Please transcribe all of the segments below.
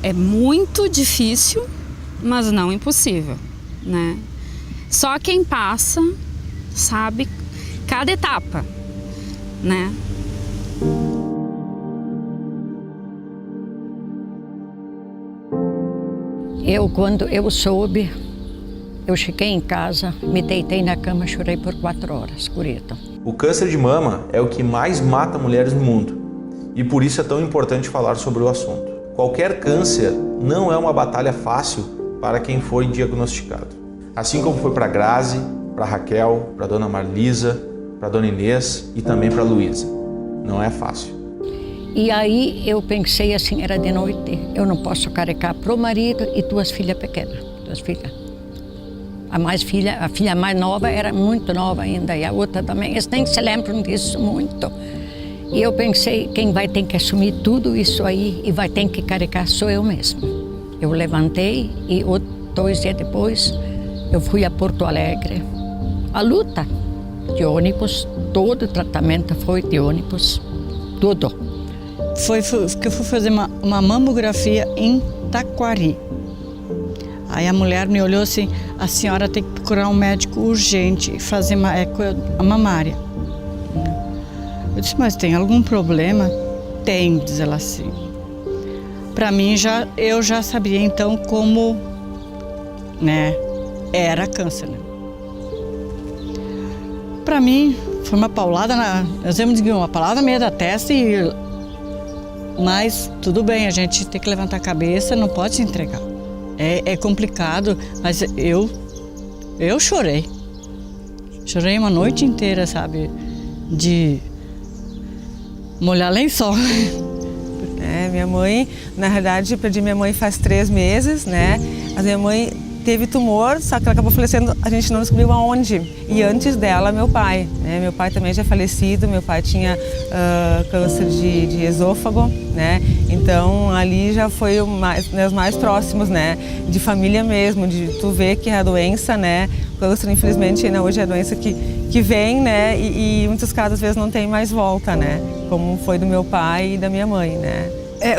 É muito difícil, mas não impossível, né? Só quem passa sabe cada etapa, né? Quando eu soube, eu cheguei em casa, me deitei na cama, chorei por 4 horas, Curita. O câncer de mama é o que mais mata mulheres no mundo e por isso é tão importante falar sobre o assunto. Qualquer câncer não é uma batalha fácil para quem foi diagnosticado. Assim como foi para a Grazi, para a Raquel, para a dona Marlisa, para a dona Inês e também para a Luísa. Não é fácil. E aí eu pensei assim, era de noite, eu não posso carregar pro marido e 2 filhas pequenas, 2 filhas. A filha mais nova era muito nova ainda e a outra também, eles nem se lembram disso muito. E eu pensei, quem vai ter que assumir tudo isso aí e vai ter que carregar sou eu mesma. Eu levantei e 2 dias depois eu fui a Porto Alegre. A luta de ônibus, todo o tratamento foi de ônibus, tudo. Foi que eu fui fazer uma mamografia em Taquari. Aí a mulher me olhou assim, a senhora tem que procurar um médico urgente e fazer uma eco mamária. Eu disse, mas tem algum problema? Tem, diz ela assim. Para mim, eu já sabia então como, né, era câncer. Né? Para mim, foi uma paulada, uma paulada no meio da testa mas tudo bem, a gente tem que levantar a cabeça, não pode se entregar. É complicado, mas eu chorei. Chorei uma noite inteira, sabe? De molhar lençol. Minha mãe, na verdade, perdi minha mãe faz 3 meses, né? A minha mãe teve tumor, só que ela acabou falecendo, a gente não descobriu aonde. E antes dela, meu pai, né? Meu pai também já é falecido, meu pai tinha câncer de esôfago, né? Então ali já foi os mais próximos, né? De família mesmo, de tu ver que a doença, né? O câncer, infelizmente, ainda hoje é a doença que vem, né? E em muitos casos, às vezes, não tem mais volta, né? Como foi do meu pai e da minha mãe, né?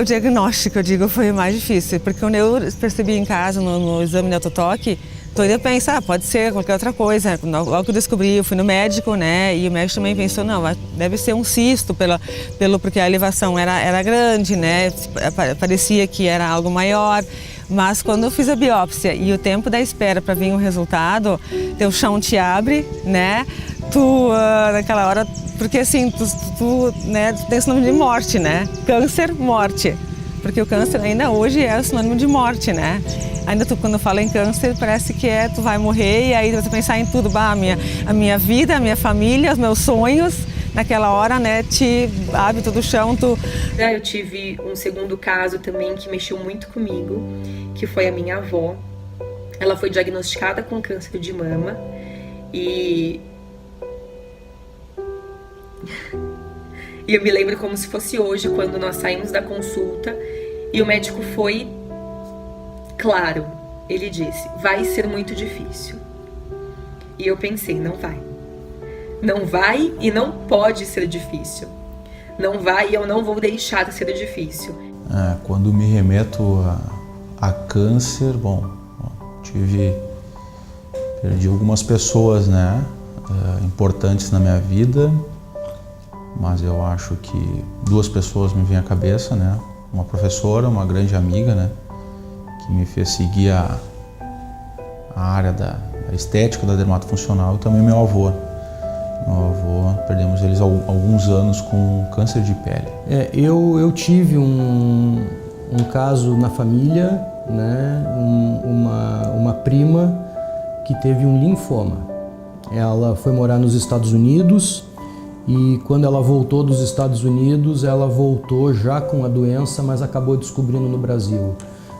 O diagnóstico, eu digo, foi o mais difícil, porque quando eu percebi em casa, no exame de autotoque, tu ainda pensa, pode ser qualquer outra coisa. Logo que eu descobri, eu fui no médico, né, e o médico também pensou, não, deve ser um cisto, porque a elevação era grande, né, parecia que era algo maior. Mas quando eu fiz a biópsia e o tempo da espera para vir o resultado, teu chão te abre, né, naquela hora, porque assim, tu tem sinônimo de morte, né? Câncer, morte. Porque o câncer ainda hoje é o sinônimo de morte, né? Ainda quando fala em câncer, parece que tu vai morrer e aí você pensar em tudo, a minha vida, a minha família, os meus sonhos, naquela hora, né, te abre todo o chão, Eu tive um segundo caso também que mexeu muito comigo, que foi a minha avó. Ela foi diagnosticada com câncer de mama e eu me lembro como se fosse hoje, quando nós saímos da consulta e o médico foi claro. Ele disse, vai ser muito difícil. E eu pensei, não vai. Não vai e não pode ser difícil. Não vai e eu não vou deixar de ser difícil. Quando me remeto a câncer, perdi algumas pessoas, né, importantes na minha vida. Mas eu acho que 2 pessoas me vêm à cabeça, né? Uma professora, uma grande amiga, né? Que me fez seguir a área da estética, da dermatofuncional, e também meu avô. Perdemos eles há alguns anos com câncer de pele. Eu tive um caso na família, né? Uma prima que teve um linfoma. Ela foi morar nos Estados Unidos. E quando ela voltou dos Estados Unidos, ela voltou já com a doença, mas acabou descobrindo no Brasil.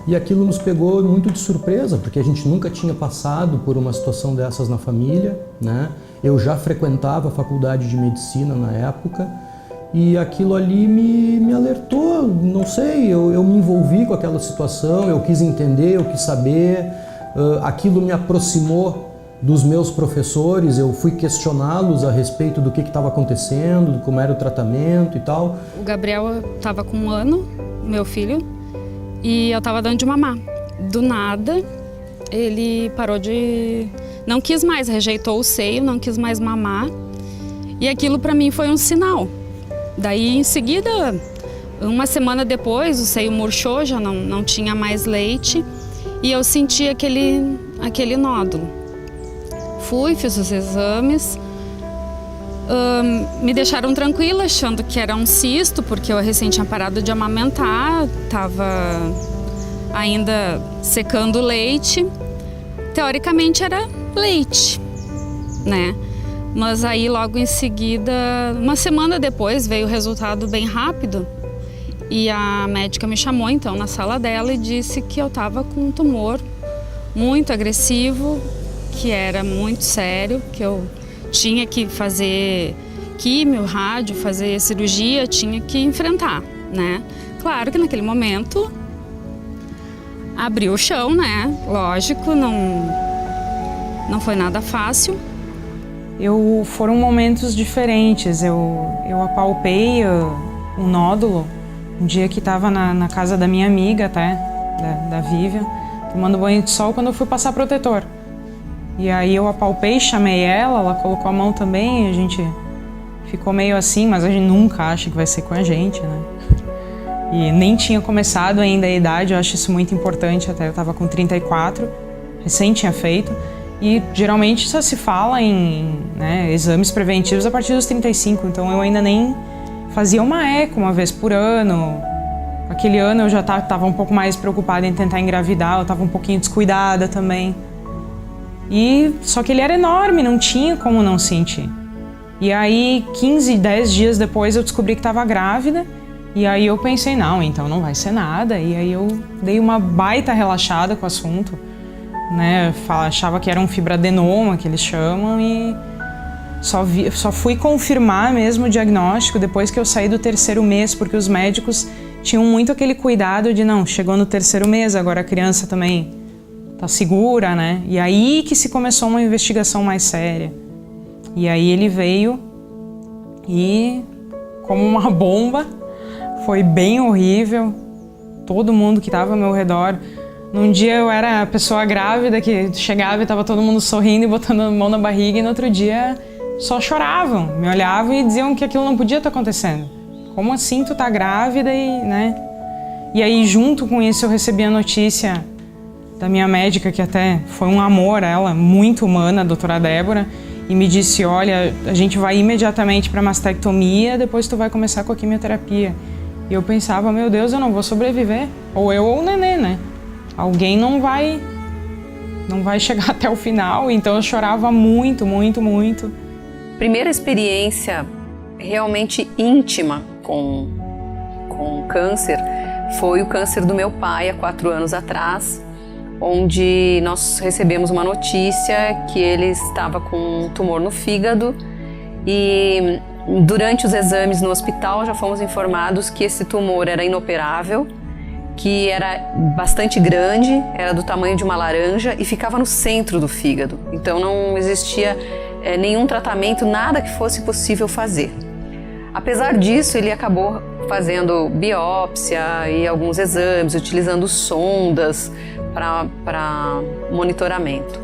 E aquilo nos pegou muito de surpresa, porque a gente nunca tinha passado por uma situação dessas na família, né? Eu já frequentava a faculdade de medicina na época e aquilo ali me alertou, não sei, eu me envolvi com aquela situação, eu quis entender, eu quis saber, aquilo me aproximou dos meus professores, eu fui questioná-los a respeito do que estava acontecendo, como era o tratamento e tal. O Gabriel estava com 1 ano, meu filho, e eu tava dando de mamar. Do nada, ele parou de... não quis mais, rejeitou o seio, não quis mais mamar. E aquilo para mim foi um sinal. Daí, em seguida, uma semana depois, o seio murchou, já não tinha mais leite. E eu senti aquele nódulo. Fui, fiz os exames. Me deixaram tranquila, achando que era um cisto, porque eu recém tinha parado de amamentar, estava ainda secando o leite. Teoricamente era leite, né? Mas aí logo em seguida, uma semana depois, veio o resultado bem rápido. E a médica me chamou então na sala dela e disse que eu estava com um tumor muito agressivo, que era muito sério, que eu tinha que fazer químio, rádio, fazer cirurgia, tinha que enfrentar, né? Claro que naquele momento abriu o chão, né? Lógico, não foi nada fácil. Foram momentos diferentes. Eu apalpei um nódulo um dia que estava na casa da minha amiga até, da Vivian, tomando banho de sol quando eu fui passar protetor. E aí eu apalpei, chamei ela colocou a mão também, a gente ficou meio assim, mas a gente nunca acha que vai ser com a gente, né? E nem tinha começado ainda a idade, eu acho isso muito importante, até eu estava com 34, recém tinha feito. E geralmente só se fala em exames preventivos a partir dos 35, então eu ainda nem fazia uma eco uma vez por ano. Aquele ano eu já estava um pouco mais preocupada em tentar engravidar, eu estava um pouquinho descuidada também. Só que ele era enorme, não tinha como não sentir. E aí 10 dias depois eu descobri que estava grávida. E aí eu pensei, não, então não vai ser nada. E aí eu dei uma baita relaxada com o assunto, né? Achava que era um fibroadenoma, que eles chamam, e só fui confirmar mesmo o diagnóstico depois que eu saí do 3º mês, porque os médicos tinham muito aquele cuidado de, não, chegou no 3º mês, agora a criança também tá segura, né? E aí que se começou uma investigação mais séria. E aí ele veio e, como uma bomba, foi bem horrível. Todo mundo que estava ao meu redor. Num dia eu era a pessoa grávida que chegava e estava todo mundo sorrindo e botando a mão na barriga, e no outro dia só choravam, me olhavam e diziam que aquilo não podia estar acontecendo. Como assim tu tá grávida né? E aí junto com isso eu recebi a notícia da minha médica, que até foi um amor, ela, muito humana, a doutora Débora, e me disse, olha, a gente vai imediatamente para mastectomia, depois tu vai começar com a quimioterapia. E eu pensava, meu Deus, eu não vou sobreviver, ou eu ou o nenê, né? Alguém não vai chegar até o final, então eu chorava muito, muito, muito. Primeira experiência realmente íntima com câncer foi o câncer do meu pai há 4 anos atrás, onde nós recebemos uma notícia que ele estava com um tumor no fígado, e durante os exames no hospital já fomos informados que esse tumor era inoperável, que era bastante grande, era do tamanho de uma laranja e ficava no centro do fígado. Então não existia nenhum tratamento, nada que fosse possível fazer. Apesar disso, ele acabou fazendo biópsia e alguns exames, utilizando sondas para monitoramento.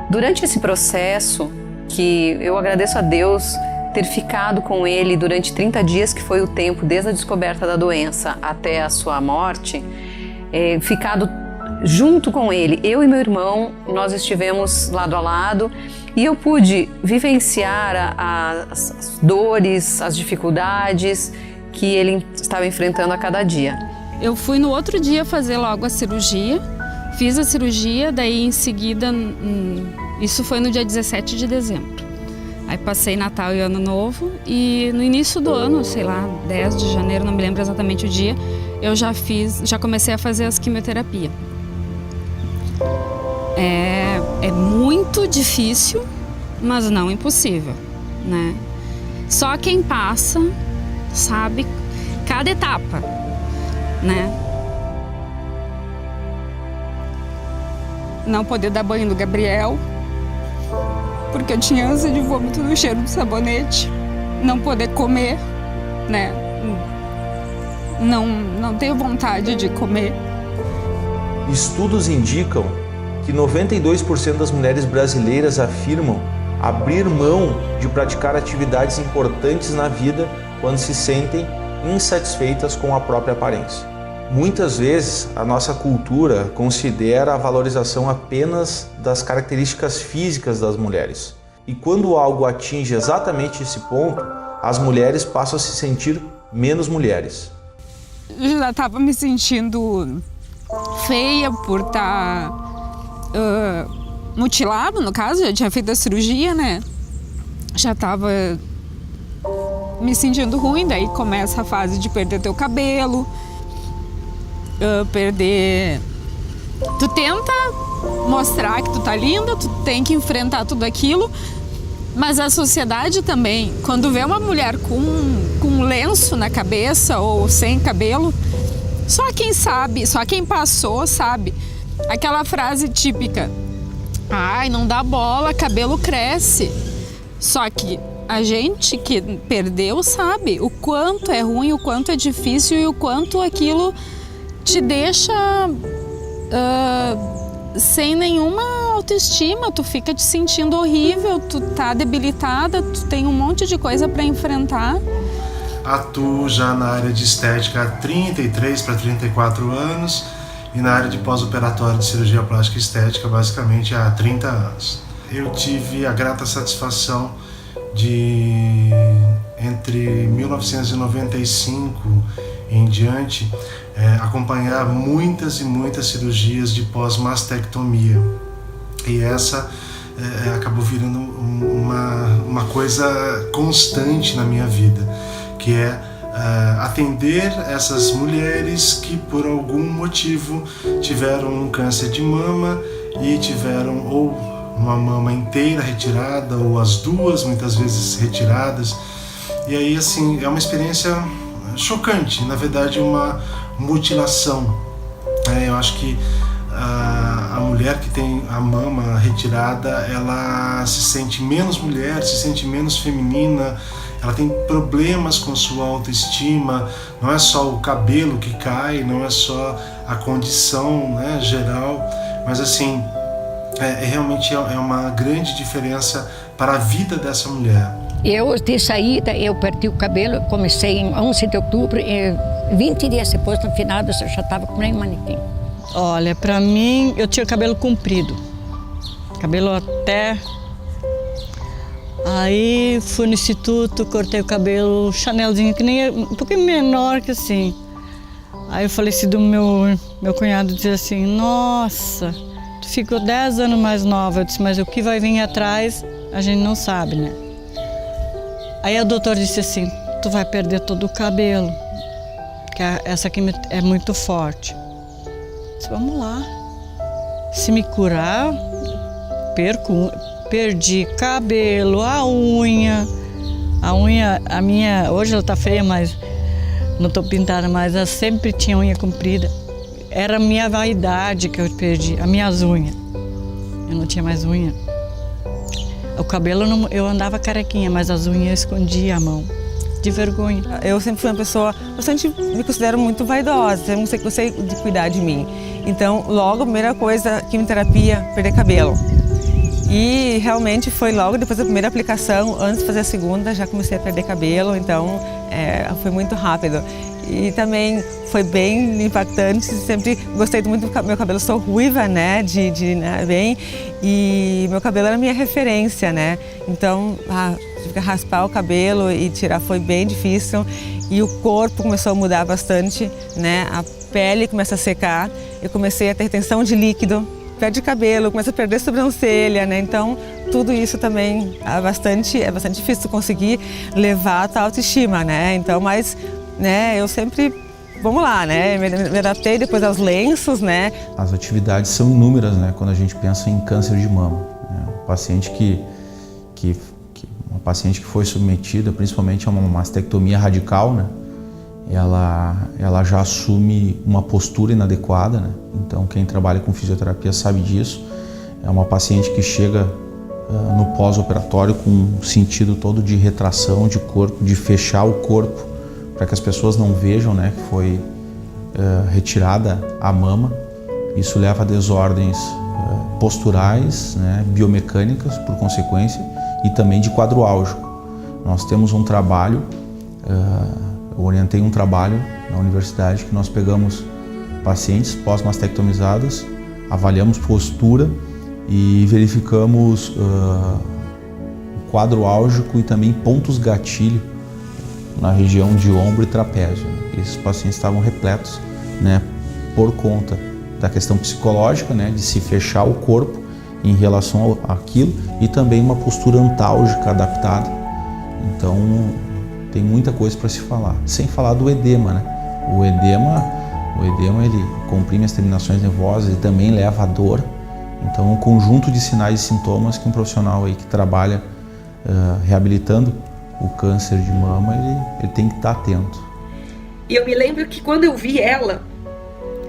Durante esse processo, que eu agradeço a Deus ter ficado com ele durante 30 dias, que foi o tempo desde a descoberta da doença até a sua morte, ficado junto com ele, eu e meu irmão, nós estivemos lado a lado, e eu pude vivenciar as dores, as dificuldades que ele estava enfrentando a cada dia. Eu fui no outro dia fazer logo a cirurgia, fiz a cirurgia, daí em seguida, isso foi no dia 17 de dezembro. Aí passei Natal e Ano Novo, e no início do ano, sei lá, 10 de janeiro, não me lembro exatamente o dia, eu já comecei a fazer as quimioterapias. É muito difícil, mas não impossível, né? Só quem passa sabe cada etapa, né? Não poder dar banho no Gabriel, porque eu tinha ânsia de vômito no cheiro do sabonete. Não poder comer, né? Não ter vontade de comer. Estudos indicam que 92% das mulheres brasileiras afirmam abrir mão de praticar atividades importantes na vida quando se sentem insatisfeitas com a própria aparência. Muitas vezes a nossa cultura considera a valorização apenas das características físicas das mulheres. E quando algo atinge exatamente esse ponto, as mulheres passam a se sentir menos mulheres. Eu já estava me sentindo feia por estar mutilado, no caso, já tinha feito a cirurgia, né? Já estava me sentindo ruim, daí começa a fase de perder teu cabelo, perder... Tu tenta mostrar que tu tá linda, tu tem que enfrentar tudo aquilo, mas a sociedade também, quando vê uma mulher com um lenço na cabeça ou sem cabelo, só quem sabe, só quem passou sabe. Aquela frase típica, ai, não dá bola, cabelo cresce. Só que a gente que perdeu sabe o quanto é ruim, o quanto é difícil e o quanto aquilo te deixa sem nenhuma autoestima. Tu fica te sentindo horrível, tu tá debilitada, tu tem um monte de coisa para enfrentar. Atuo já na área de estética há 33 para 34 anos e na área de pós-operatório de cirurgia plástica e estética basicamente há 30 anos. Eu tive a grata satisfação de, entre 1995 em diante, acompanhar muitas e muitas cirurgias de pós-mastectomia. E essa acabou virando uma coisa constante na minha vida, que é atender essas mulheres que por algum motivo tiveram um câncer de mama e tiveram ou uma mama inteira retirada ou as duas muitas vezes retiradas. E aí assim é uma experiência chocante, na verdade uma mutilação. Eu acho que a mulher que tem a mama retirada, ela se sente menos mulher, se sente menos feminina, ela tem problemas com sua autoestima, não é só o cabelo que cai, não é só a condição, né, geral, mas assim, realmente é uma grande diferença para a vida dessa mulher. Eu, de saída, eu perdi o cabelo, comecei em 11 de outubro e 20 dias depois, no final, eu já estava com nem manequim. Olha, pra mim, eu tinha cabelo comprido, cabelo até... Aí fui no instituto, cortei o cabelo, chanelzinho, que nem um pouquinho menor que assim. Aí o falecido meu cunhado dizia assim, nossa, tu ficou 10 anos mais nova. Eu disse, mas o que vai vir atrás, a gente não sabe, né? Aí o doutor disse assim, tu vai perder todo o cabelo, que essa aqui é muito forte. Eu disse, vamos lá, se me curar, perdi cabelo, a unha, a minha, hoje ela tá feia, mas não tô pintada, mas eu sempre tinha unha comprida. Era a minha vaidade que eu perdi, as minhas unhas. Eu não tinha mais unha. O cabelo eu andava carequinha, mas as unhas eu escondia a mão, de vergonha. Eu sempre fui uma pessoa, me considero muito vaidosa, sempre gostei de cuidar de mim. Então, logo, a primeira coisa, quimioterapia, perder cabelo. E realmente foi logo depois da primeira aplicação, antes de fazer a segunda, já comecei a perder cabelo, então foi muito rápido. E também foi bem impactante, sempre gostei muito do meu cabelo, sou ruiva, né, bem, e meu cabelo era minha referência, né, então tive que raspar o cabelo e tirar foi bem difícil, e o corpo começou a mudar bastante, né, a pele começa a secar, eu comecei a ter retenção de líquido, perde cabelo, começa a perder sobrancelha, né? Então, tudo isso também é bastante difícil conseguir levar a tua autoestima, né? Então, mas, né, eu sempre, vamos lá, né? Me adaptei depois aos lenços, né? As atividades são inúmeras, né? Quando a gente pensa em câncer de mama, né? Uma paciente que foi submetida, principalmente a uma mastectomia radical, né? Ela já assume uma postura inadequada, né? Então quem trabalha com fisioterapia sabe disso. É uma paciente que chega no pós-operatório com um sentido todo de retração de corpo, de fechar o corpo para que as pessoas não vejam, né, que foi retirada a mama. Isso leva a desordens posturais, né, biomecânicas, por consequência, e também de quadro álgico. Nós temos um trabalho, eu orientei um trabalho na universidade que nós pegamos pacientes pós-mastectomizadas, avaliamos postura e verificamos o quadro álgico e também pontos gatilho na região de ombro e trapézio. Esses pacientes estavam repletos, né, por conta da questão psicológica, né, de se fechar o corpo em relação àquilo e também uma postura antálgica adaptada. Então tem muita coisa para se falar, sem falar do edema, né? O edema ele comprime as terminações nervosas e também leva à dor. Então, um conjunto de sinais e sintomas que um profissional aí que trabalha reabilitando o câncer de mama, ele tem que estar atento. E eu me lembro que quando eu vi ela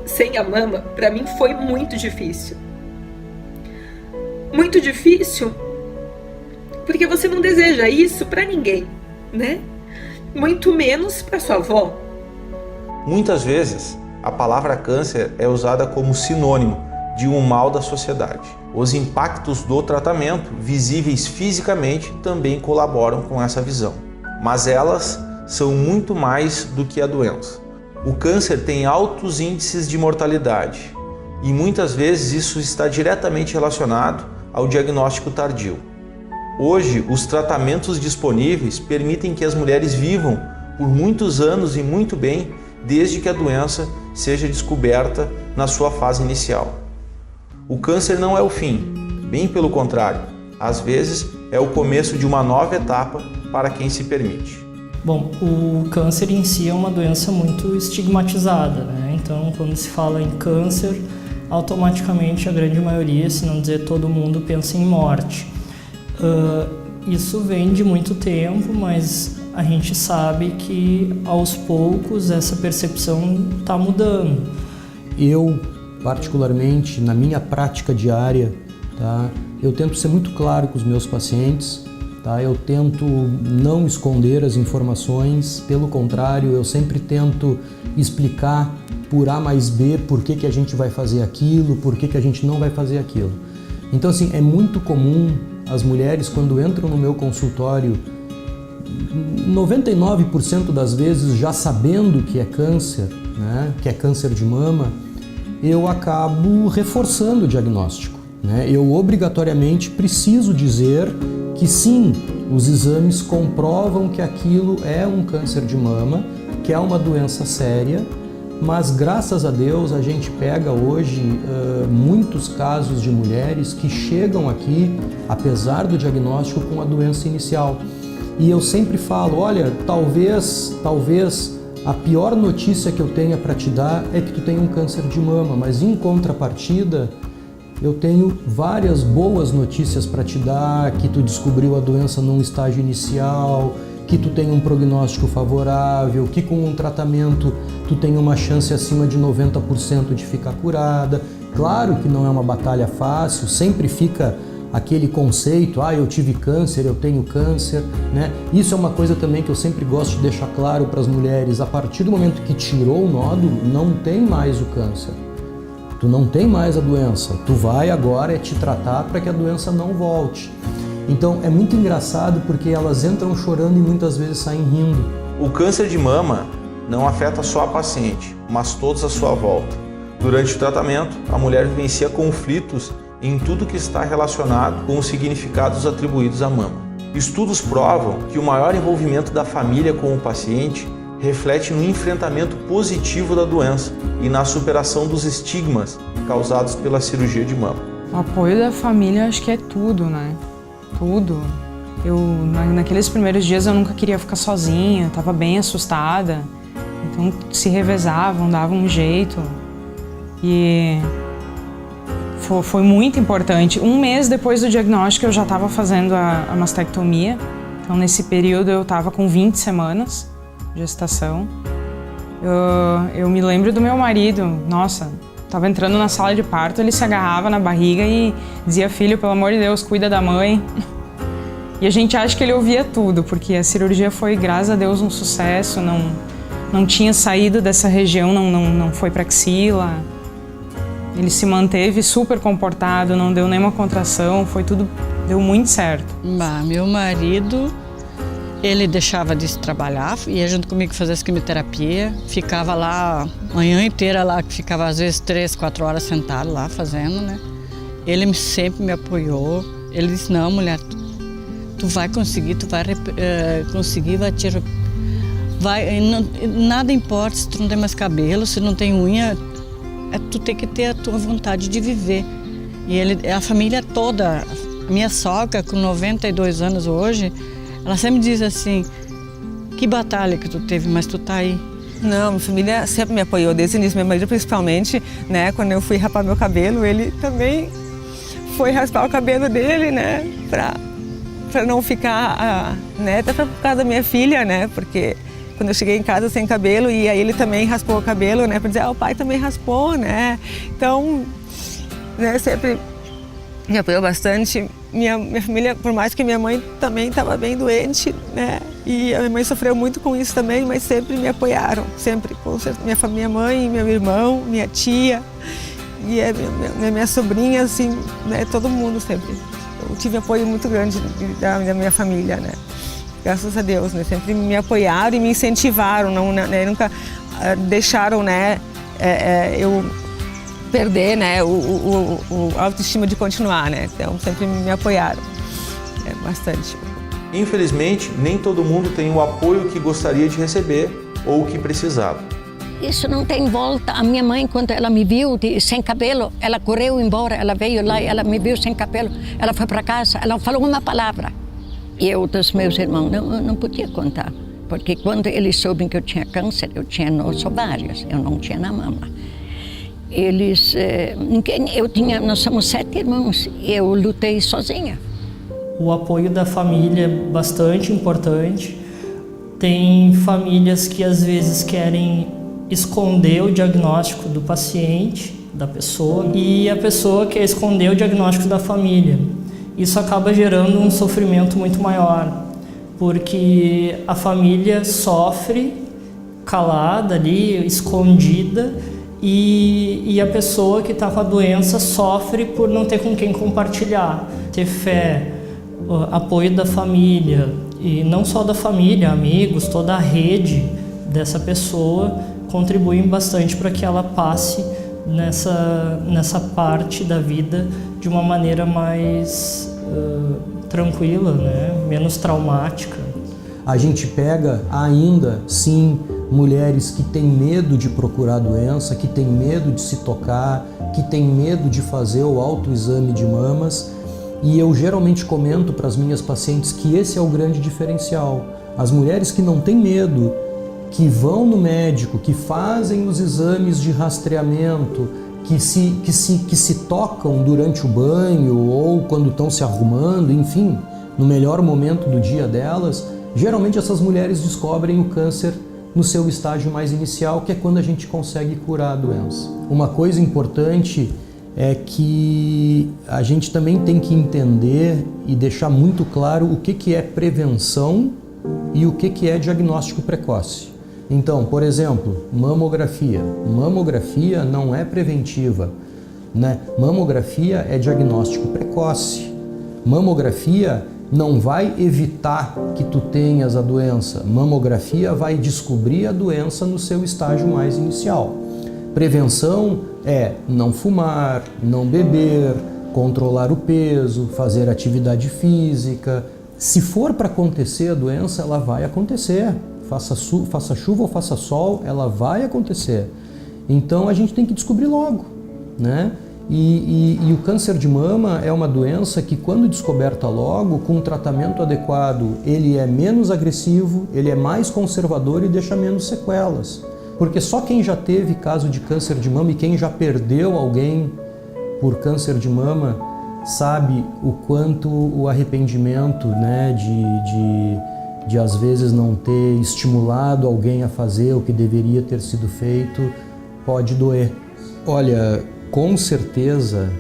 sem a mama, para mim foi muito difícil. Muito difícil, porque você não deseja isso para ninguém, né? Muito menos para sua avó. Muitas vezes, a palavra câncer é usada como sinônimo de um mal da sociedade. Os impactos do tratamento, visíveis fisicamente, também colaboram com essa visão. Mas elas são muito mais do que a doença. O câncer tem altos índices de mortalidade e muitas vezes isso está diretamente relacionado ao diagnóstico tardio. Hoje, os tratamentos disponíveis permitem que as mulheres vivam por muitos anos e muito bem, desde que a doença seja descoberta na sua fase inicial. O câncer não é o fim, bem pelo contrário, às vezes é o começo de uma nova etapa para quem se permite. Bom, o câncer em si é uma doença muito estigmatizada, né? Então, quando se fala em câncer, automaticamente a grande maioria, se não dizer todo mundo, pensa em morte. Isso vem de muito tempo, mas a gente sabe que aos poucos essa percepção está mudando. Eu, particularmente, na minha prática diária, tá, eu tento ser muito claro com os meus pacientes, tá? Eu tento não esconder as informações, pelo contrário, eu sempre tento explicar por A mais B por que a gente vai fazer aquilo, por que a gente não vai fazer aquilo. Então, assim, é muito comum as mulheres, quando entram no meu consultório, 99% das vezes já sabendo que é câncer, né, que é câncer de mama, eu acabo reforçando o diagnóstico, né? Eu obrigatoriamente preciso dizer que sim, os exames comprovam que aquilo é um câncer de mama, que é uma doença séria, mas graças a Deus a gente pega hoje muitos casos de mulheres que chegam aqui, apesar do diagnóstico, com a doença inicial. E eu sempre falo, olha, talvez a pior notícia que eu tenha para te dar é que tu tem um câncer de mama, mas em contrapartida, eu tenho várias boas notícias para te dar, que tu descobriu a doença num estágio inicial, que tu tem um prognóstico favorável, que com um tratamento tu tem uma chance acima de 90% de ficar curada. Claro que não é uma batalha fácil, sempre fica aquele conceito, eu tive câncer, eu tenho câncer, né? Isso é uma coisa também que eu sempre gosto de deixar claro para as mulheres, a partir do momento que tirou o nódulo, não tem mais o câncer. Tu não tem mais a doença, tu vai agora te tratar para que a doença não volte. Então é muito engraçado porque elas entram chorando e muitas vezes saem rindo. O câncer de mama não afeta só a paciente, mas todos à sua volta. Durante o tratamento, a mulher vivencia conflitos em tudo que está relacionado com os significados atribuídos à mama. Estudos provam que o maior envolvimento da família com o paciente reflete no enfrentamento positivo da doença e na superação dos estigmas causados pela cirurgia de mama. O apoio da família acho que é tudo, né? Tudo. Naqueles primeiros dias eu nunca queria ficar sozinha, estava bem assustada. Então se revezavam, davam um jeito. E foi muito importante. Um mês depois do diagnóstico eu já estava fazendo a mastectomia. Então nesse período eu estava com 20 semanas de gestação. Eu me lembro do meu marido, nossa, estava entrando na sala de parto, ele se agarrava na barriga e dizia, filho, pelo amor de Deus, cuida da mãe. E a gente acha que ele ouvia tudo, porque a cirurgia foi, graças a Deus, um sucesso, não tinha saído dessa região, não foi para axila. Ele se manteve super comportado, não deu nenhuma contração, foi tudo, deu muito certo. Meu marido, ele deixava de trabalhar, ia junto comigo fazer essa quimioterapia, ficava lá a manhã inteira lá, ficava às vezes 3, 4 horas sentado lá fazendo, né? Ele sempre me apoiou, ele disse, não, mulher, tu vai conseguir, conseguir, nada importa se tu não tem mais cabelo, se não tem unha, tu tem que ter a tua vontade de viver. E a família toda, a minha sogra com 92 anos hoje, ela sempre diz assim, que batalha que tu teve, mas tu tá aí. Não, minha família sempre me apoiou, desde o início, meu marido principalmente, né, quando eu fui rapar meu cabelo, ele também foi raspar o cabelo dele, né, pra não ficar, né, até por causa da minha filha, né, porque quando eu cheguei em casa sem cabelo, e aí ele também raspou o cabelo, né, para dizer, o pai também raspou, né, então, né, sempre me apoiou bastante. Minha família, por mais que minha mãe também estava bem doente, né, e a minha mãe sofreu muito com isso também, mas sempre me apoiaram, sempre, minha mãe, meu irmão, minha tia, e minha sobrinha, assim, né, todo mundo sempre. Eu tive apoio muito grande da minha família, né. Graças a Deus, né? Sempre me apoiaram e me incentivaram, não, né? Nunca deixaram, né, eu perder, né, a autoestima de continuar, né? Então sempre me apoiaram bastante. Infelizmente, nem todo mundo tem o apoio que gostaria de receber ou que precisava. Isso não tem volta. A minha mãe, quando ela me viu sem cabelo, ela correu embora, ela veio lá e ela me viu sem cabelo. Ela foi para casa, ela falou uma palavra. E eu dos meus irmãos não podia contar, porque quando eles soubem que eu tinha câncer, eu tinha nos ovários, eu não tinha na mama. Nós somos 7 irmãos, eu lutei sozinha. O apoio da família é bastante importante. Tem famílias que às vezes querem esconder o diagnóstico do paciente, da pessoa, e a pessoa quer esconder o diagnóstico da família. Isso acaba gerando um sofrimento muito maior, porque a família sofre calada ali, escondida, e a pessoa que está com a doença sofre por não ter com quem compartilhar. Ter fé, apoio da família, e não só da família, amigos, toda a rede dessa pessoa contribuem bastante para que ela passe nessa parte da vida de uma maneira mais tranquila, né? Menos traumática. A gente pega ainda, sim, mulheres que têm medo de procurar a doença, que têm medo de se tocar, que têm medo de fazer o autoexame de mamas, e eu geralmente comento para as minhas pacientes que esse é o grande diferencial. As mulheres que não têm medo, que vão no médico, que fazem os exames de rastreamento, que se tocam durante o banho ou quando estão se arrumando, enfim, no melhor momento do dia delas, geralmente essas mulheres descobrem o câncer no seu estágio mais inicial, que é quando a gente consegue curar a doença. Uma coisa importante é que a gente também tem que entender e deixar muito claro o que é prevenção e o que é diagnóstico precoce. Então, por exemplo, mamografia. Mamografia não é preventiva, né? Mamografia é diagnóstico precoce. Mamografia não vai evitar que tu tenhas a doença. Mamografia vai descobrir a doença no seu estágio mais inicial. Prevenção é não fumar, não beber, controlar o peso, fazer atividade física. Se for para acontecer a doença, ela vai acontecer. Faça chuva ou faça sol, ela vai acontecer. Então a gente tem que descobrir logo, né? E o câncer de mama é uma doença que, quando descoberta logo, com um tratamento adequado, ele é menos agressivo, ele é mais conservador e deixa menos sequelas. Porque só quem já teve caso de câncer de mama e quem já perdeu alguém por câncer de mama sabe o quanto o arrependimento, né, de às vezes não ter estimulado alguém a fazer o que deveria ter sido feito, pode doer. Olha, com certeza,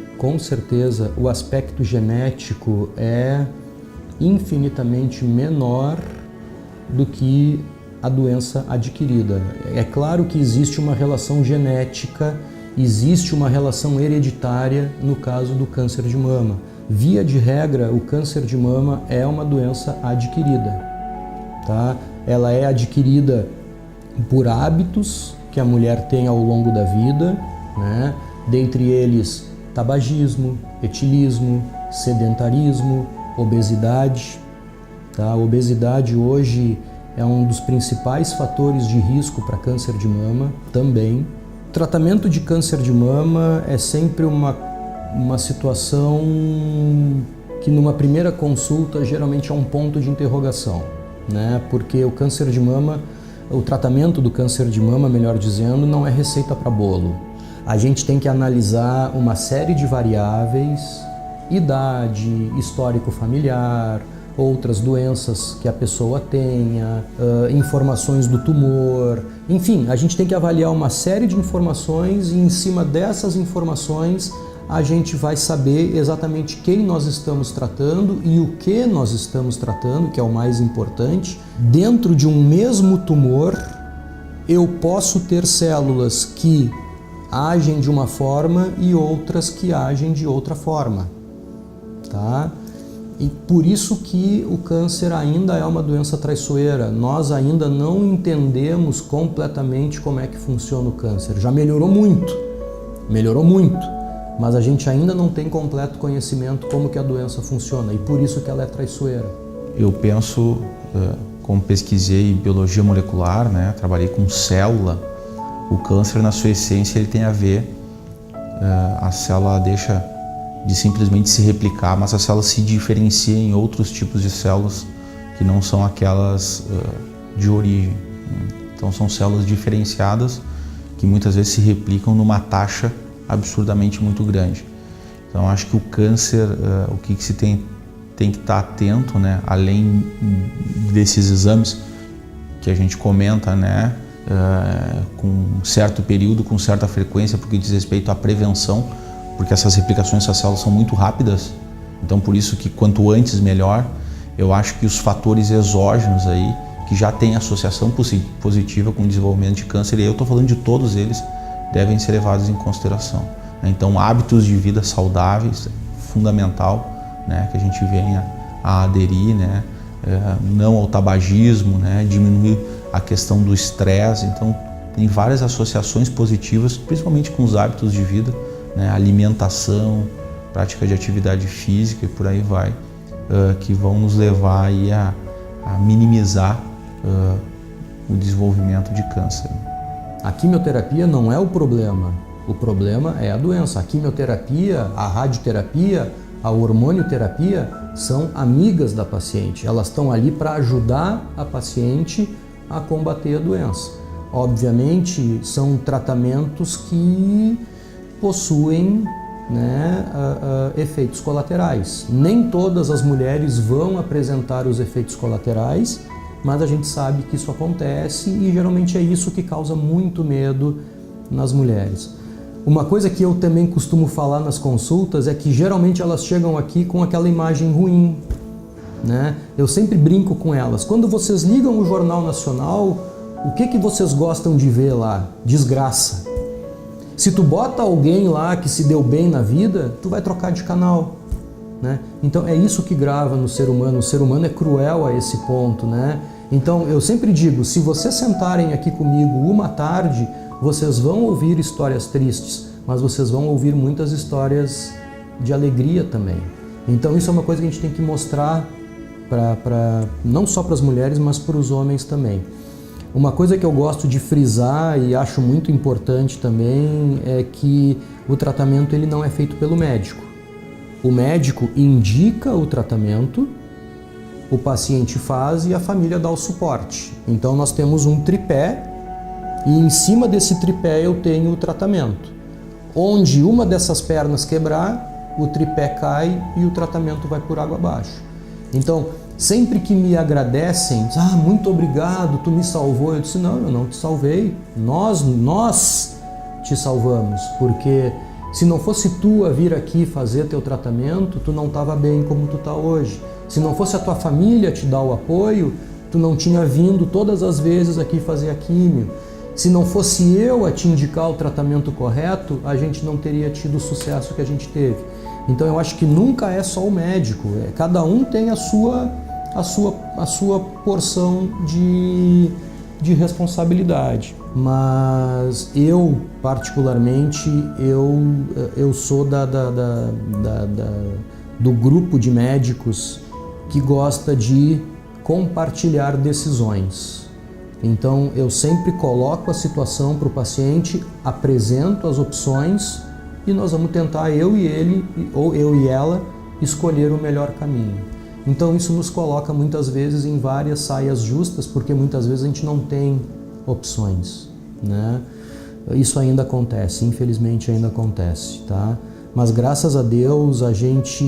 o aspecto genético é infinitamente menor do que a doença adquirida. É claro que existe uma relação genética existe uma relação hereditária no caso do câncer de mama. Via de regra, o câncer de mama é uma doença adquirida, tá? Ela é adquirida por hábitos que a mulher tem ao longo da vida, né? Dentre eles tabagismo, etilismo, sedentarismo, obesidade. Tá? A obesidade hoje é um dos principais fatores de risco para câncer de mama também. O tratamento de câncer de mama é sempre uma situação que numa primeira consulta geralmente é um ponto de interrogação, né? Porque o câncer de mama, o tratamento do câncer de mama, melhor dizendo, não é receita para bolo. A gente tem que analisar uma série de variáveis, idade, histórico familiar, outras doenças que a pessoa tenha, informações do tumor, enfim, a gente tem que avaliar uma série de informações e em cima dessas informações a gente vai saber exatamente quem nós estamos tratando e o que nós estamos tratando, que é o mais importante. Dentro de um mesmo tumor, eu posso ter células que agem de uma forma e outras que agem de outra forma, tá? E por isso que o câncer ainda é uma doença traiçoeira. Nós ainda não entendemos completamente como é que funciona o câncer. Já melhorou muito, mas a gente ainda não tem completo conhecimento como que a doença funciona e por isso que ela é traiçoeira. Eu penso, como pesquisei biologia molecular, né, trabalhei com célula, o câncer na sua essência ele tem a ver, a célula deixa de simplesmente se replicar, mas a célula se diferencia em outros tipos de células que não são aquelas de origem. Então são células diferenciadas que muitas vezes se replicam numa taxa absurdamente muito grande. Então acho que o câncer, o que se tem que estar atento, né, além desses exames que a gente comenta, né, com um certo período, com certa frequência, porque diz respeito à prevenção, porque essas replicações dessas células são muito rápidas, então por isso que quanto antes melhor. Eu acho que os fatores exógenos aí, que já têm associação positiva com o desenvolvimento de câncer, e eu estou falando de todos eles, devem ser levados em consideração. Então hábitos de vida saudáveis, fundamental, né, que a gente venha a aderir, né, não ao tabagismo, né, diminuir a questão do estresse. Então tem várias associações positivas, principalmente com os hábitos de vida, né, alimentação, prática de atividade física e por aí vai, que vão nos levar aí a minimizar o desenvolvimento de câncer. A quimioterapia não é o problema é a doença. A quimioterapia, a radioterapia, a hormonioterapia são amigas da paciente. Elas estão ali para ajudar a paciente a combater a doença. Obviamente, são tratamentos que possuem, né, efeitos colaterais. Nem todas as mulheres vão apresentar os efeitos colaterais, mas a gente sabe que isso acontece e geralmente é isso que causa muito medo nas mulheres. Uma coisa que eu também costumo falar nas consultas é que geralmente elas chegam aqui com aquela imagem ruim, né? Eu sempre brinco com elas. Quando vocês ligam o Jornal Nacional, o que vocês gostam de ver lá? Desgraça. Se tu bota alguém lá que se deu bem na vida, tu vai trocar de canal, né? Então é isso que grava no ser humano. O ser humano é cruel a esse ponto, né? Então eu sempre digo, se vocês sentarem aqui comigo uma tarde, vocês vão ouvir histórias tristes, mas vocês vão ouvir muitas histórias de alegria também. Então isso é uma coisa que a gente tem que mostrar não só para as mulheres, mas para os homens também. Uma coisa que eu gosto de frisar e acho muito importante também é que o tratamento ele não é feito pelo médico. O médico indica o tratamento, o paciente faz e a família dá o suporte. Então nós temos um tripé e em cima desse tripé eu tenho o tratamento. Onde uma dessas pernas quebrar, o tripé cai e o tratamento vai por água abaixo. Então, sempre que me agradecem, muito obrigado, tu me salvou. Eu disse, não, eu não te salvei. Nós te salvamos, porque se não fosse tu a vir aqui fazer teu tratamento, tu não estava bem como tu está hoje. Se não fosse a tua família te dar o apoio, tu não tinha vindo todas as vezes aqui fazer a químio. Se não fosse eu a te indicar o tratamento correto, a gente não teria tido o sucesso que a gente teve. Então eu acho que nunca é só o médico, cada um tem a sua porção de responsabilidade. Mas eu, particularmente, eu sou do grupo de médicos que gosta de compartilhar decisões. Então eu sempre coloco a situação para o paciente, apresento as opções e nós vamos tentar, eu e ele, ou eu e ela, escolher o melhor caminho. Então isso nos coloca muitas vezes em várias saias justas, porque muitas vezes a gente não tem opções, né? Isso ainda acontece, infelizmente ainda acontece, tá? Mas graças a Deus a gente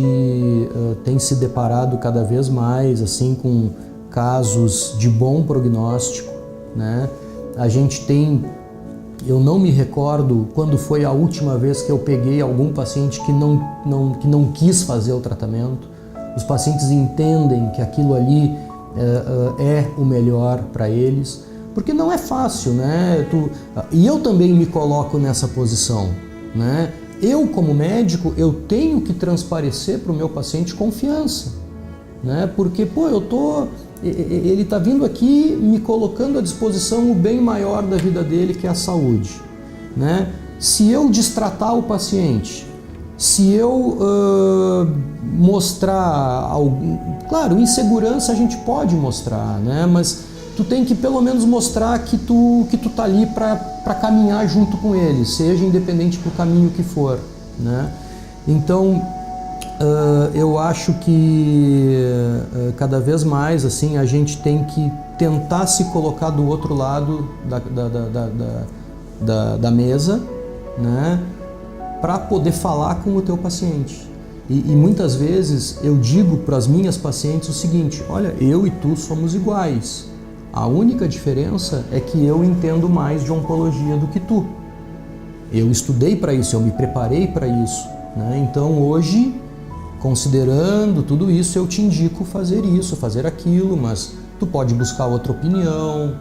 tem se deparado cada vez mais assim com casos de bom prognóstico, né? A gente tem, eu não me recordo quando foi a última vez que eu peguei algum paciente que não quis fazer o tratamento. Os pacientes entendem que aquilo ali é o melhor para eles, porque não é fácil, né? E eu também me coloco nessa posição, né? Eu, como médico, eu tenho que transparecer para o meu paciente confiança, né? Porque, ele está vindo aqui me colocando à disposição o bem maior da vida dele, que é a saúde, né? Se eu destratar o paciente, se eu mostrar claro, insegurança a gente pode mostrar, né? Mas tu tem que pelo menos mostrar que tu tá ali para caminhar junto com ele, seja independente do caminho que for, né? Então eu acho que cada vez mais assim a gente tem que tentar se colocar do outro lado da mesa, né? Para poder falar com o teu paciente. E muitas vezes eu digo para as minhas pacientes o seguinte: olha, eu e tu somos iguais. A única diferença é que eu entendo mais de oncologia do que tu. Eu estudei para isso, eu me preparei para isso, né? Então hoje, considerando tudo isso, eu te indico fazer isso, fazer aquilo, mas tu pode buscar outra opinião.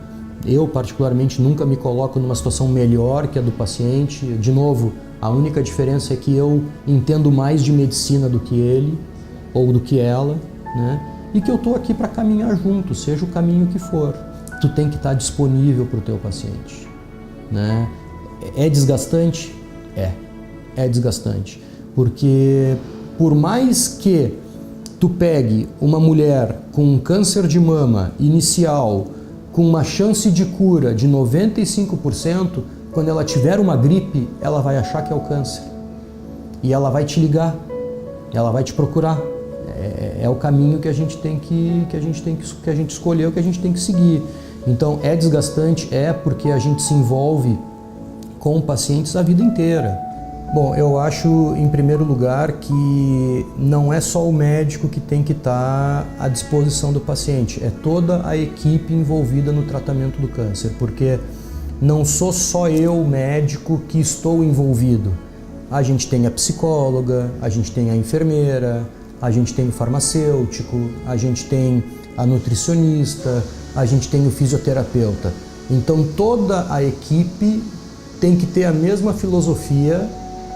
Eu, particularmente, nunca me coloco numa situação melhor que a do paciente. De novo, a única diferença é que eu entendo mais de medicina do que ele ou do que ela, né? E que eu estou aqui para caminhar junto, seja o caminho que for. Tu tem que estar disponível para o teu paciente, né? É desgastante? É desgastante. Porque por mais que tu pegue uma mulher com um câncer de mama inicial, com uma chance de cura de 95%, quando ela tiver uma gripe, ela vai achar que é o câncer. E ela vai te ligar, ela vai te procurar. É o caminho que a gente escolheu, que a gente tem que seguir. Então é desgastante, porque a gente se envolve com pacientes a vida inteira. Bom, eu acho, em primeiro lugar, que não é só o médico que tem que estar à disposição do paciente, é toda a equipe envolvida no tratamento do câncer, porque não sou só eu, médico, que estou envolvido. A gente tem a psicóloga, a gente tem a enfermeira, a gente tem o farmacêutico, a gente tem a nutricionista, a gente tem o fisioterapeuta. Então toda a equipe tem que ter a mesma filosofia,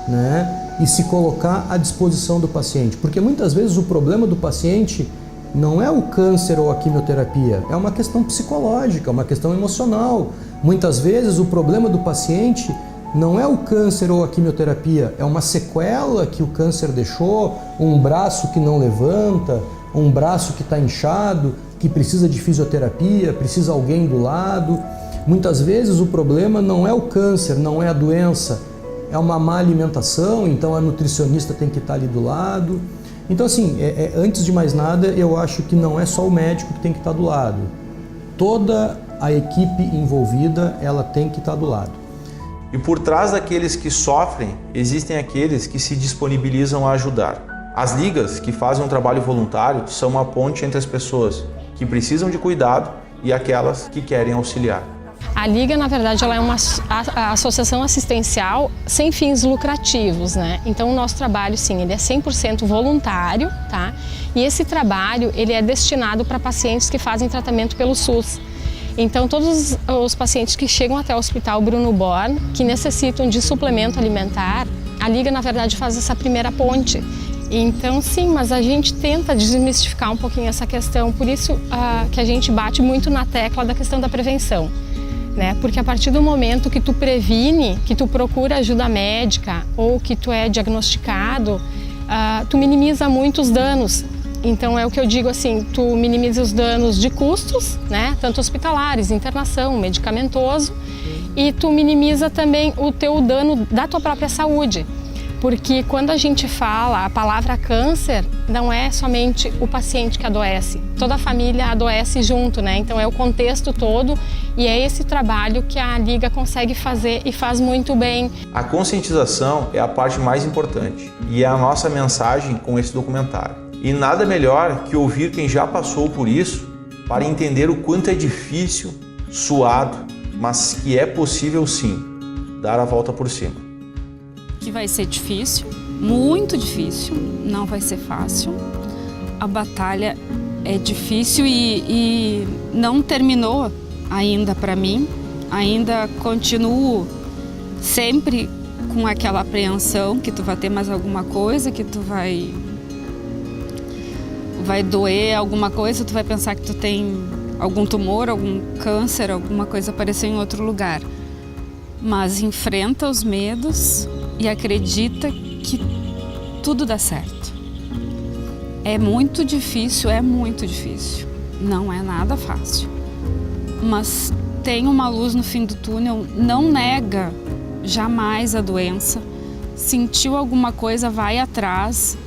né? E se colocar à disposição do paciente. Porque muitas vezes o problema do paciente não é o câncer ou a quimioterapia, é uma questão psicológica, uma questão emocional. Muitas vezes o problema do paciente não é o câncer ou a quimioterapia, é uma sequela que o câncer deixou, um braço que não levanta, um braço que está inchado, que precisa de fisioterapia, precisa alguém do lado. Muitas vezes o problema não é o câncer, não é a doença, é uma má alimentação, então a nutricionista tem que estar ali do lado. Então assim, antes de mais nada, eu acho que não é só o médico que tem que estar do lado. Toda a equipe envolvida, ela tem que estar do lado. E por trás daqueles que sofrem, existem aqueles que se disponibilizam a ajudar. As ligas, que fazem um trabalho voluntário, são uma ponte entre as pessoas que precisam de cuidado e aquelas que querem auxiliar. A Liga, na verdade, ela é uma associação assistencial sem fins lucrativos, né? Então, o nosso trabalho, sim, ele é 100% voluntário, tá? E esse trabalho, ele é destinado para pacientes que fazem tratamento pelo SUS. Então, todos os pacientes que chegam até o Hospital Bruno Born, que necessitam de suplemento alimentar, a Liga, na verdade, faz essa primeira ponte. Então, sim, mas a gente tenta desmistificar um pouquinho essa questão, por isso que a gente bate muito na tecla da questão da prevenção, né? Porque a partir do momento que tu previne, que tu procura ajuda médica ou que tu é diagnosticado, tu minimiza muito os danos. Então é o que eu digo assim, tu minimiza os danos de custos, né? Tanto hospitalares, internação, medicamentoso, e tu minimiza também o teu dano da tua própria saúde. Porque quando a gente fala a palavra câncer, não é somente o paciente que adoece, toda a família adoece junto, né? Então é o contexto todo e é esse trabalho que a Liga consegue fazer e faz muito bem. A conscientização é a parte mais importante e é a nossa mensagem com esse documentário. E nada melhor que ouvir quem já passou por isso para entender o quanto é difícil, suado, mas que é possível sim dar a volta por cima. Que vai ser difícil, muito difícil, não vai ser fácil. A batalha é difícil e não terminou ainda para mim. Ainda continuo sempre com aquela apreensão que tu vai ter mais alguma coisa, que tu vai doer alguma coisa, tu vai pensar que tu tem algum tumor, algum câncer, alguma coisa apareceu em outro lugar. Mas enfrenta os medos e acredita que tudo dá certo. É muito difícil, não é nada fácil. Mas tem uma luz no fim do túnel, não nega jamais a doença. Sentiu alguma coisa, vai atrás.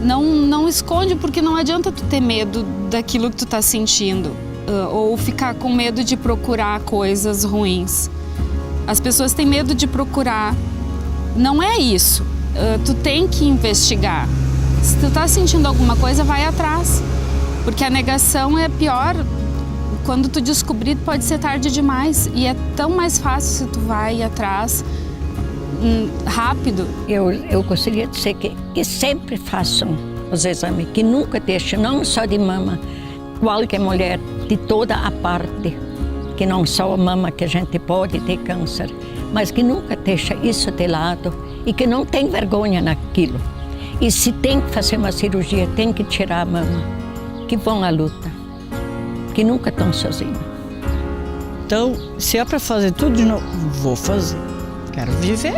Não esconde, porque não adianta tu ter medo daquilo que tu tá sentindo ou ficar com medo de procurar coisas ruins. As pessoas têm medo de procurar. Não é isso. Tu tem que investigar. Se tu tá sentindo alguma coisa, vai atrás. Porque a negação é pior. Quando tu descobrir, pode ser tarde demais. E é tão mais fácil se tu vai atrás rápido. Eu gostaria de dizer que sempre façam os exames, que nunca deixem, não só de mama, qualquer mulher, de toda a parte, que não só a mama que a gente pode ter câncer, mas que nunca deixa isso de lado e que não tem vergonha naquilo. E se tem que fazer uma cirurgia, tem que tirar a mama, que vão à luta, que nunca estão sozinhos. Então, se é para fazer tudo de novo, vou fazer. Quero viver,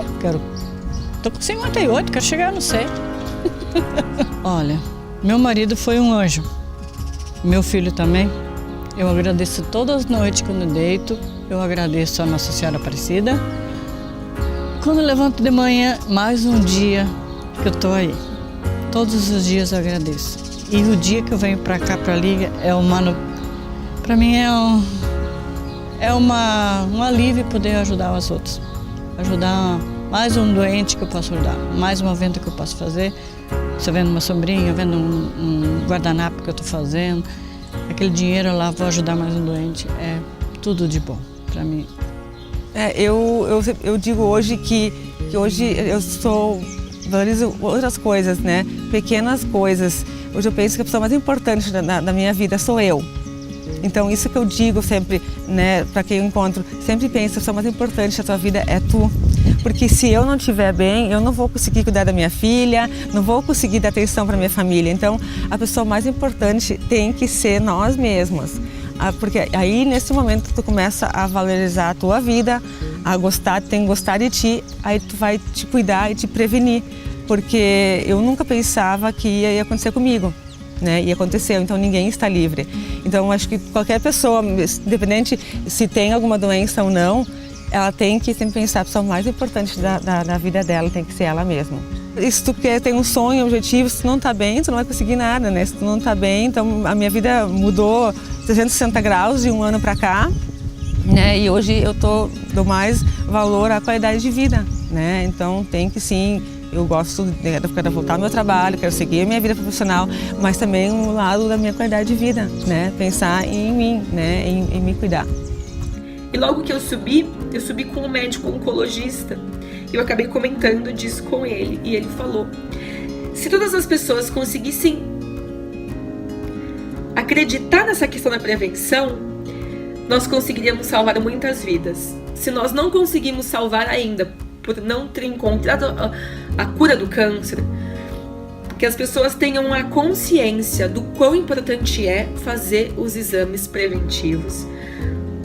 tô com 58, quero chegar no 100. Olha, meu marido foi um anjo, meu filho também. Eu agradeço todas as noites quando eu deito, eu agradeço a Nossa Senhora Aparecida. Quando eu levanto de manhã, mais um dia que eu tô aí. Todos os dias eu agradeço. E o dia que eu venho para cá, para a Liga, para mim é um alívio poder ajudar os outros. Ajudar mais um doente que eu posso ajudar, mais uma venda que eu posso fazer. Você vendo uma sombrinha, vendo um guardanapo que eu estou fazendo, aquele dinheiro lá, vou ajudar mais um doente. É tudo de bom para mim. Eu digo hoje que hoje eu valorizo outras coisas, né? Pequenas coisas. Hoje eu penso que a pessoa mais importante da minha vida sou eu. Então isso que eu digo sempre, né, para quem eu encontro, sempre pensa, a pessoa mais importante da tua vida é tu. Porque se eu não estiver bem, eu não vou conseguir cuidar da minha filha, não vou conseguir dar atenção para minha família. Então a pessoa mais importante tem que ser nós mesmos. Porque aí nesse momento tu começa a valorizar a tua vida, a gostar, tem que gostar de ti, aí tu vai te cuidar e te prevenir. Porque eu nunca pensava que ia acontecer comigo. Né? E aconteceu, então ninguém está livre. Então acho que qualquer pessoa, independente se tem alguma doença ou não, ela tem que sempre pensar a pessoa mais importante da vida dela tem que ser ela mesma. E se tu tem um sonho, um objetivo, se tu não está bem, tu não vai conseguir nada, né? Se tu não está bem, então a minha vida mudou 360 graus de um ano para cá, né? E hoje eu dou mais valor à qualidade de vida, né? Então tem que sim. Eu gosto de voltar ao meu trabalho, quero seguir a minha vida profissional, mas também o lado da minha qualidade de vida, né? Pensar em mim, né? Em me cuidar. E logo que eu subi com um médico oncologista. Eu acabei comentando disso com ele e ele falou: se todas as pessoas conseguissem acreditar nessa questão da prevenção, nós conseguiríamos salvar muitas vidas. Se nós não conseguimos salvar ainda, por não ter encontrado a cura do câncer, que as pessoas tenham a consciência do quão importante é fazer os exames preventivos,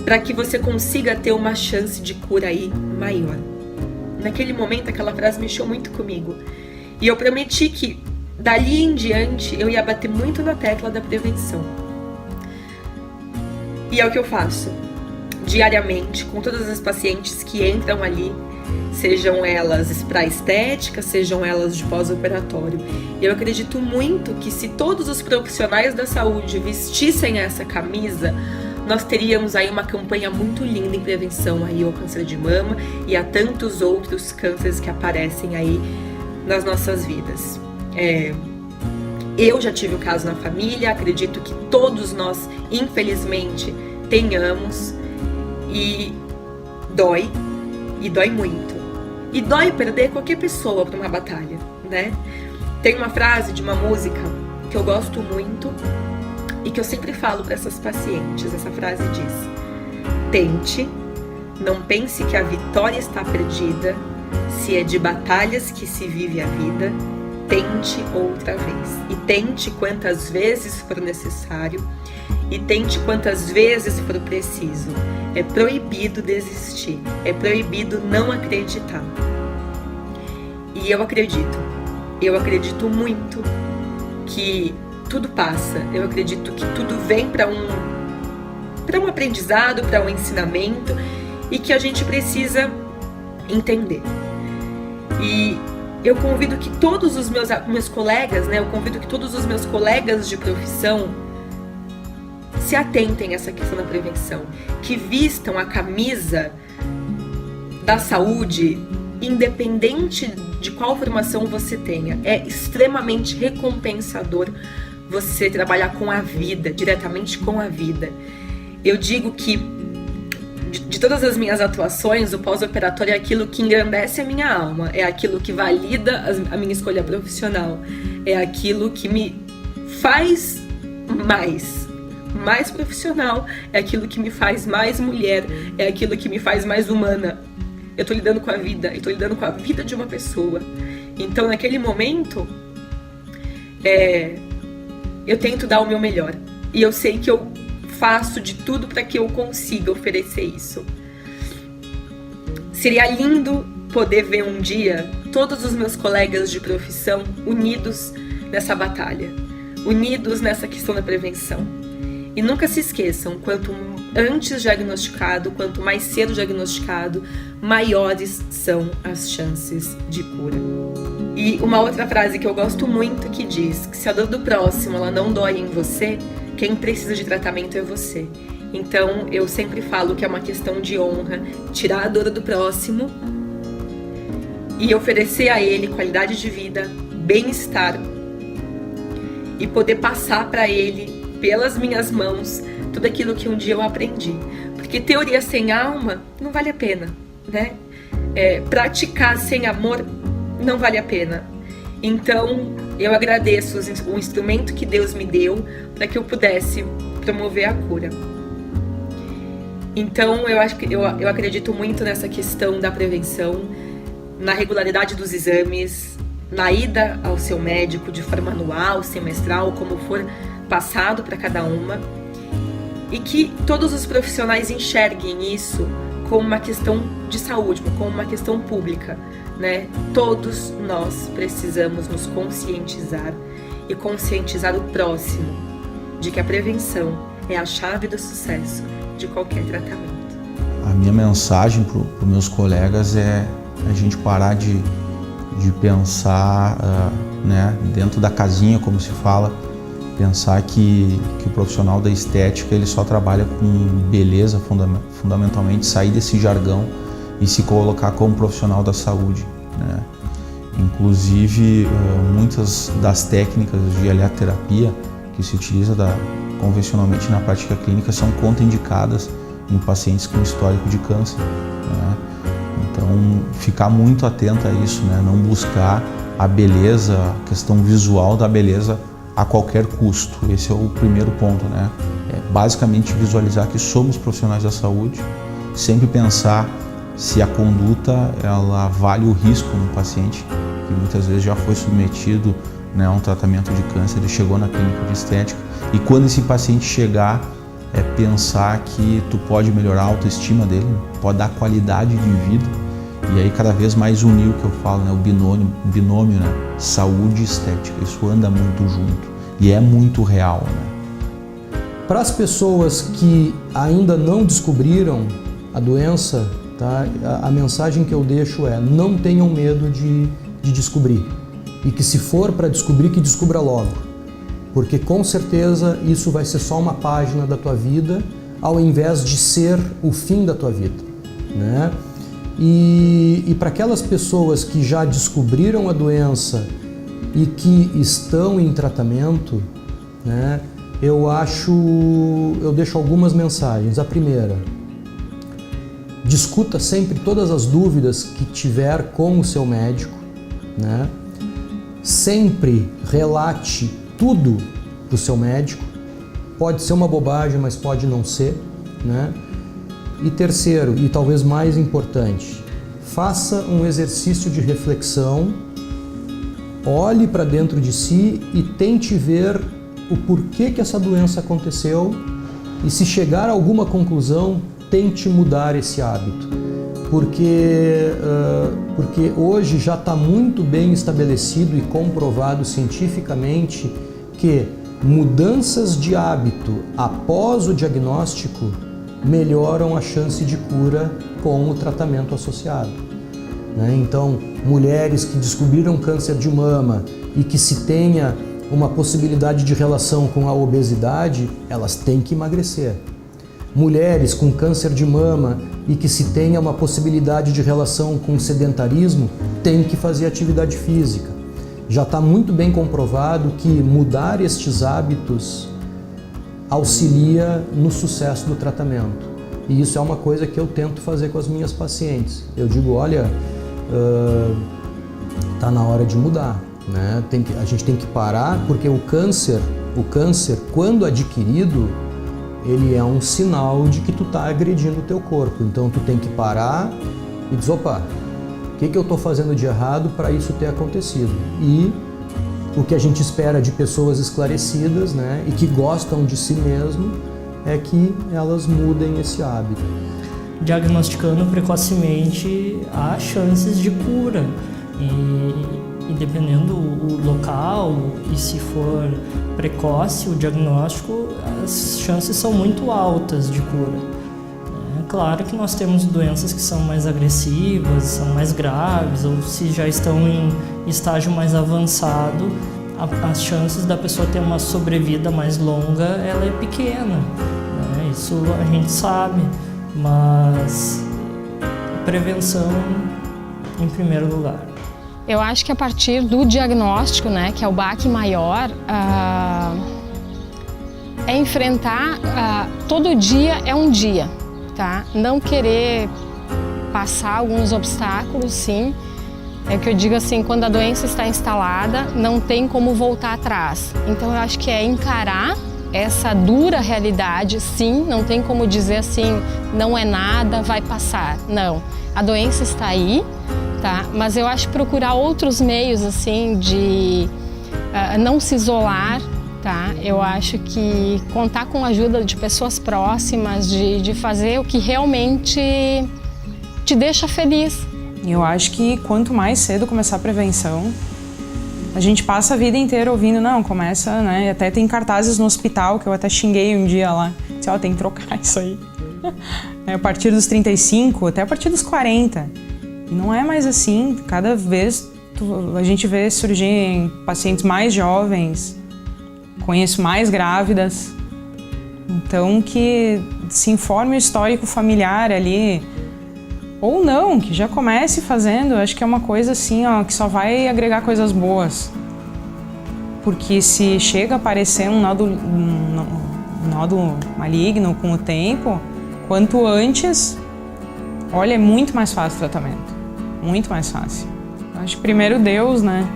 para que você consiga ter uma chance de cura aí maior. Naquele momento, aquela frase mexeu muito comigo. E eu prometi que, dali em diante, eu ia bater muito na tecla da prevenção. E é o que eu faço diariamente com todas as pacientes que entram ali, sejam elas para estética, sejam elas de pós-operatório. Eu acredito muito que se todos os profissionais da saúde vestissem essa camisa, nós teríamos aí uma campanha muito linda em prevenção aí ao câncer de mama e a tantos outros cânceres que aparecem aí nas nossas vidas. Eu já tive o caso na família, acredito que todos nós, infelizmente, tenhamos, e dói muito. E dói perder qualquer pessoa para uma batalha, né? Tem uma frase de uma música que eu gosto muito e que eu sempre falo para essas pacientes. Essa frase diz: tente, não pense que a vitória está perdida, se é de batalhas que se vive a vida, tente outra vez. E tente quantas vezes for necessário, e tente quantas vezes for preciso. É proibido desistir, é proibido não acreditar. E eu acredito muito que tudo passa, eu acredito que tudo vem para um aprendizado, para um ensinamento, e que a gente precisa entender. E eu convido que todos os meus colegas, né, eu convido que todos os meus colegas de profissão se atentem a essa questão da prevenção, que vistam a camisa da saúde, independente de qual formação você tenha. É extremamente recompensador você trabalhar com a vida, diretamente com a vida. Eu digo que de todas as minhas atuações, o pós-operatório é aquilo que engrandece a minha alma, é aquilo que valida a minha escolha profissional, é aquilo que me faz mais profissional, é aquilo que me faz mais mulher, é aquilo que me faz mais humana. Eu tô lidando com a vida, eu tô lidando com a vida de uma pessoa. Então, naquele momento, eu tento dar o meu melhor. E eu sei que eu faço de tudo para que eu consiga oferecer isso. Seria lindo poder ver um dia todos os meus colegas de profissão unidos nessa batalha, unidos nessa questão da prevenção. E nunca se esqueçam, quanto antes diagnosticado, quanto mais cedo diagnosticado, maiores são as chances de cura. E uma outra frase que eu gosto muito que diz que se a dor do próximo ela não dói em você, quem precisa de tratamento é você. Então eu sempre falo que é uma questão de honra tirar a dor do próximo e oferecer a ele qualidade de vida, bem-estar e poder passar para ele, pelas minhas mãos, tudo aquilo que um dia eu aprendi. Porque teoria sem alma não vale a pena, né? Praticar sem amor não vale a pena. Então, eu agradeço o instrumento que Deus me deu para que eu pudesse promover a cura. Então, eu acredito muito nessa questão da prevenção, na regularidade dos exames, na ida ao seu médico de forma anual, semestral, como for passado para cada uma, e que todos os profissionais enxerguem isso como uma questão de saúde, como uma questão pública, né? Todos nós precisamos nos conscientizar e conscientizar o próximo de que a prevenção é a chave do sucesso de qualquer tratamento. A minha mensagem para os meus colegas é a gente parar de pensar né, dentro da casinha, como se fala, pensar que o profissional da estética ele só trabalha com beleza, fundamentalmente, sair desse jargão e se colocar como profissional da saúde, né? Inclusive, muitas das técnicas de eletroterapia que se utiliza convencionalmente na prática clínica são contraindicadas em pacientes com histórico de câncer, né? Então, ficar muito atento a isso, né? Não buscar a beleza, a questão visual da beleza a qualquer custo. Esse é o primeiro ponto, né? basicamente visualizar que somos profissionais da saúde, sempre pensar se a conduta ela vale o risco no paciente, que muitas vezes já foi submetido, né, a um tratamento de câncer e chegou na clínica de estética. E quando esse paciente chegar, pensar que tu pode melhorar a autoestima dele, pode dar qualidade de vida, e aí cada vez mais unir o que eu falo, né, o binômio, né, saúde e estética. Isso anda muito junto e é muito real, né? Para as pessoas que ainda não descobriram a doença, tá, a mensagem que eu deixo é: não tenham medo de descobrir, e que se for para descobrir, que descubra logo, porque com certeza isso vai ser só uma página da tua vida, ao invés de ser o fim da tua vida, né? E para aquelas pessoas que já descobriram a doença e que estão em tratamento, né, eu deixo algumas mensagens. A primeira: discuta sempre todas as dúvidas que tiver com o seu médico, né? Sempre relate tudo para o seu médico. Pode ser uma bobagem, mas pode não ser, né? E terceiro, e talvez mais importante, faça um exercício de reflexão, olhe para dentro de si e tente ver o porquê que essa doença aconteceu, e se chegar a alguma conclusão, tente mudar esse hábito, porque hoje já está muito bem estabelecido e comprovado cientificamente que mudanças de hábito após o diagnóstico melhoram a chance de cura com o tratamento associado, né? Então, mulheres que descobriram câncer de mama e que se tenha uma possibilidade de relação com a obesidade, elas têm que emagrecer. Mulheres com câncer de mama e que se tenha uma possibilidade de relação com o sedentarismo, têm que fazer atividade física. Já está muito bem comprovado que mudar estes hábitos auxilia no sucesso do tratamento. E isso é uma coisa que eu tento fazer com as minhas pacientes. Eu digo: olha, tá na hora de mudar, né? A gente tem que parar, porque o câncer, quando adquirido, ele é um sinal de que tu tá agredindo o teu corpo. Então tu tem que parar e dizer: opa, o que eu estou fazendo de errado para isso ter acontecido? E o que a gente espera de pessoas esclarecidas, né, e que gostam de si mesmo, é que elas mudem esse hábito. Diagnosticando precocemente, há chances de cura. E dependendo o local, e se for precoce o diagnóstico, as chances são muito altas de cura. É claro que nós temos doenças que são mais agressivas, são mais graves, ou se já estão em estágio mais avançado, as chances da pessoa ter uma sobrevida mais longa, ela é pequena, né? Isso a gente sabe, mas prevenção em primeiro lugar. Eu acho que a partir do diagnóstico, né, que é o baque maior, é enfrentar, todo dia é um dia, tá? Não querer passar alguns obstáculos, sim. É o que eu digo assim, quando a doença está instalada, não tem como voltar atrás. Então eu acho que é encarar essa dura realidade, sim, não tem como dizer assim, não é nada, vai passar. Não, a doença está aí, tá? Mas eu acho que procurar outros meios assim de não se isolar, tá? Eu acho que contar com a ajuda de pessoas próximas, de fazer o que realmente te deixa feliz. Eu acho que quanto mais cedo começar a prevenção, a gente passa a vida inteira ouvindo, não, começa, né? Até tem cartazes no hospital que eu até xinguei um dia lá, disse, ó, tem que trocar isso aí. A partir dos 35, até a partir dos 40. E não é mais assim, cada vez a gente vê surgir pacientes mais jovens, conheço mais grávidas, então que se informe o histórico familiar ali, ou não, que já comece fazendo, acho que é uma coisa assim, ó, que só vai agregar coisas boas. Porque se chega a aparecer um nódulo maligno com o tempo, quanto antes, olha, é muito mais fácil o tratamento. Muito mais fácil. Acho que primeiro Deus, né?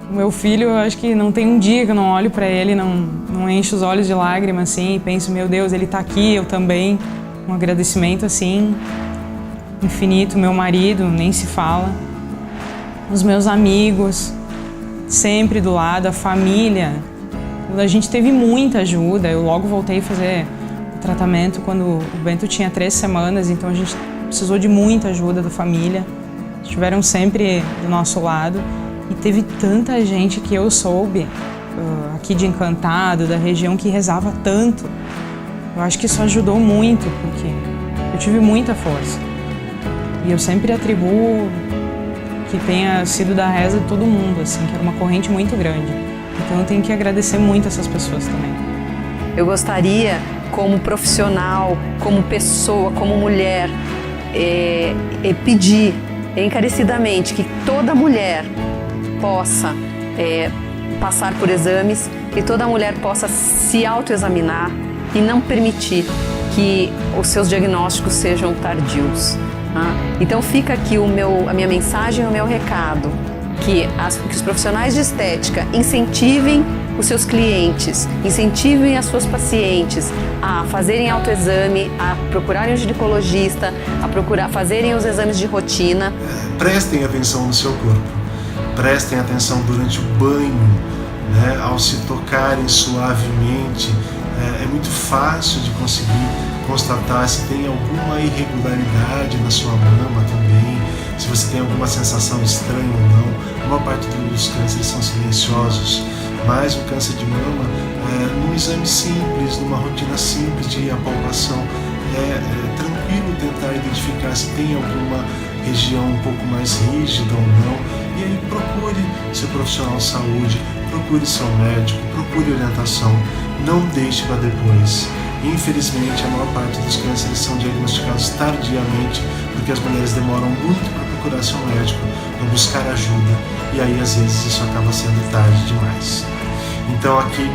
O meu filho, eu acho que não tem um dia que eu não olho para ele, não encho os olhos de lágrimas, assim, e penso, meu Deus, ele tá aqui, eu também. Um agradecimento, assim, infinito. Meu marido, nem se fala. Os meus amigos, sempre do lado, a família. A gente teve muita ajuda. Eu logo voltei a fazer o tratamento quando o Bento tinha 3 semanas, então a gente precisou de muita ajuda da família. Estiveram sempre do nosso lado. E teve tanta gente que eu soube, aqui de Encantado, da região, que rezava tanto. Eu acho que isso ajudou muito, porque eu tive muita força. E eu sempre atribuo que tenha sido da reza de todo mundo, assim, que era uma corrente muito grande. Então eu tenho que agradecer muito essas pessoas também. Eu gostaria, como profissional, como pessoa, como mulher, pedir encarecidamente que toda mulher possa passar por exames, que toda mulher possa se autoexaminar e não permitir que os seus diagnósticos sejam tardios. Tá? Então fica aqui a minha mensagem, o meu recado, que os profissionais de estética incentivem os seus clientes, incentivem as suas pacientes a fazerem autoexame, a procurarem um ginecologista, a fazerem os exames de rotina. Prestem atenção no seu corpo, prestem atenção durante o banho, né, ao se tocarem suavemente. É muito fácil de conseguir constatar se tem alguma irregularidade na sua mama também, se você tem alguma sensação estranha ou não. A maior parte dos cânceres são silenciosos, mas o câncer de mama, num exame simples, numa rotina simples de apalpação, é tranquilo tentar identificar se tem alguma região um pouco mais rígida ou não. E aí procure seu profissional de saúde, procure seu médico, procure orientação, não deixe para depois. Infelizmente, a maior parte dos cânceres são diagnosticados tardiamente, porque as mulheres demoram muito para procurar seu médico, para buscar ajuda, e aí às vezes isso acaba sendo tarde demais. Então aqui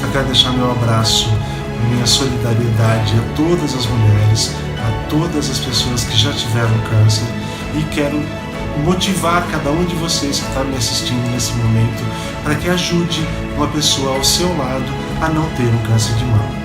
eu quero deixar meu abraço, minha solidariedade a todas as mulheres, a todas as pessoas que já tiveram câncer, e quero motivar cada um de vocês que está me assistindo nesse momento para que ajude uma pessoa ao seu lado a não ter um câncer de mama.